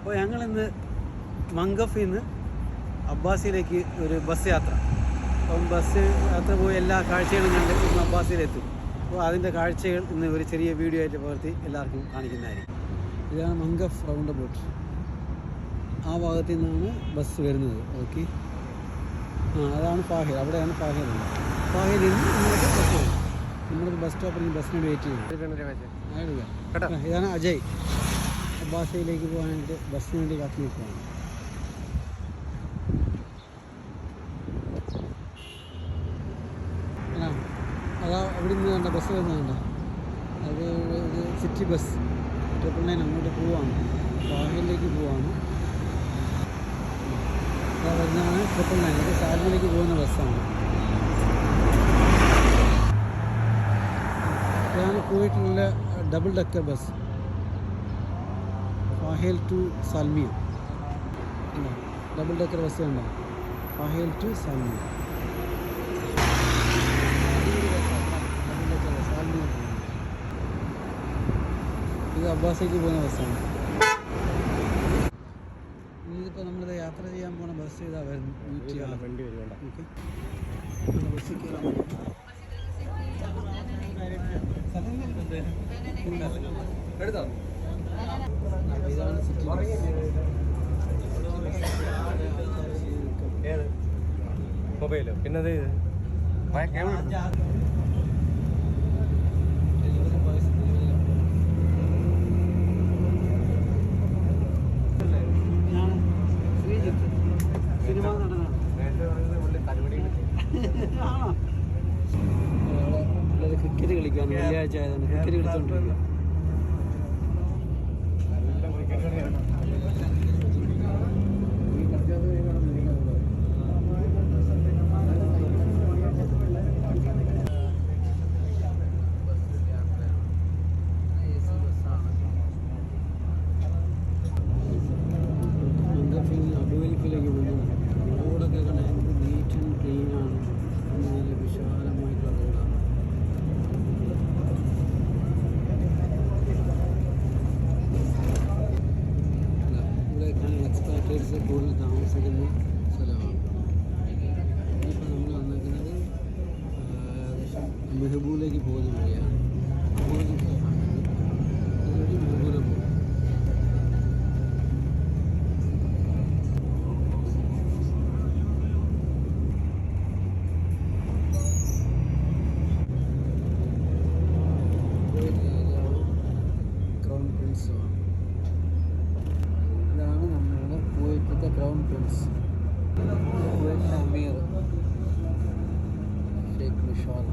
അപ്പോൾ ഞങ്ങളിന്ന് മംഗഫിൽ നിന്ന് അബ്ബാസിയിലേക്ക് ഒരു ബസ് യാത്ര. അപ്പം ബസ് യാത്ര പോയി എല്ലാ കാഴ്ചകളും കണ്ട് ഇന്ന് അബ്ബാസിയിലെത്തും. അപ്പോൾ അതിൻ്റെ കാഴ്ചകൾ ഇന്ന് ഒരു ചെറിയ വീഡിയോ ആയിട്ട് പകർത്തി എല്ലാവർക്കും കാണിക്കുന്നതായിരിക്കും. ഇതാണ് മംഗഫ് റൗണ്ട് അബൌട്ട്. ആ ഭാഗത്തു നിന്നാണ് ബസ് വരുന്നത്. ഓക്കെ, അതാണ് ഫാഹിൽ. അവിടെയാണ് ഫാഹിൽ. ഫാഹിലിൽ നിന്ന് ഇങ്ങോട്ട് ബസ് വരും. നമ്മളിപ്പോൾ ബസ് സ്റ്റോപ്പിൽ നിന്ന് ബസ്സിന് വെയിറ്റ് ചെയ്യും. ഇതാണ് അജയ്. അബ്ബാസിയിലേക്ക് പോകാനായിട്ട് ബസ്സിന് വേണ്ടി കാത്തു നിൽക്കുകയാണ്. അതാ അവിടെ നിന്ന് കണ്ട ബസ് വരുന്നുണ്ട്. അത് ഒരു സിറ്റി ബസ് 999 അങ്ങോട്ട് പോവാണ്. ഫാഹിലിലേക്ക് പോവാണ്. അതാ വരുന്നതാണ് 999. ഇത് സാലിമിലേക്ക് പോകുന്ന ബസ്സാണ്. ഇതാണ് പോയിട്ടുള്ള double decker bus, Fahaheel to Salmiya. Double decker bus കണ്ടോ, ഫാഹിൽ ടു സാൽമിയ. ഇത് അബ്ബാസിലേക്ക് പോകുന്ന ബസ്സാണ്. ഇതിപ്പോൾ നമ്മളിത് യാത്ര ചെയ്യാൻ പോകുന്ന ബസ് ഇതാ വരുന്നു. വണ്ടി വരും. ഓക്കെ, ബസ്സിൽ കയറാൻ ഇതാണ് സിറ്റി ബസ്. മൊബൈലോ പിന്നത് സിനിമ നടനാണ്. ക്രിക്കറ്റ് കളിക്കാൻ വെള്ളിയാഴ്ച ആയതാണ് ക്രിക്കറ്റ് കളിച്ചുകൊണ്ടിരിക്കുക. അബുദാബിയിലേക്ക് പോകുന്നത് റോഡൊക്കെ കാണാൻ നീറ്റ് ആൻഡ് ക്ലീനാണ്. നല്ല വിശാലമായിട്ടുള്ള റോഡാണ്. ഇവിടെ കാണാൻ എക്സ്പാട്രിയേറ്റ്സ് കൂടുതൽ താമസിക്കുന്ന സ്ഥലമാണ്. ഇനിയിപ്പോൾ നമ്മൾ വന്നിരിക്കുന്നത് ഏകദേശം മെഹബൂബിലേക്ക് പോകുന്ന വഴിയാണ്. ഇതുവഴി മെഹബൂബ പോകും. ഇതാണ് നമ്മളുടെ കുവൈറ്റിലത്തെ ക്രൗൺ പ്രിൻസ്, കുവൈറ്റിലെ അമീർ ഷെയ്ഖ് മിഷാൽ.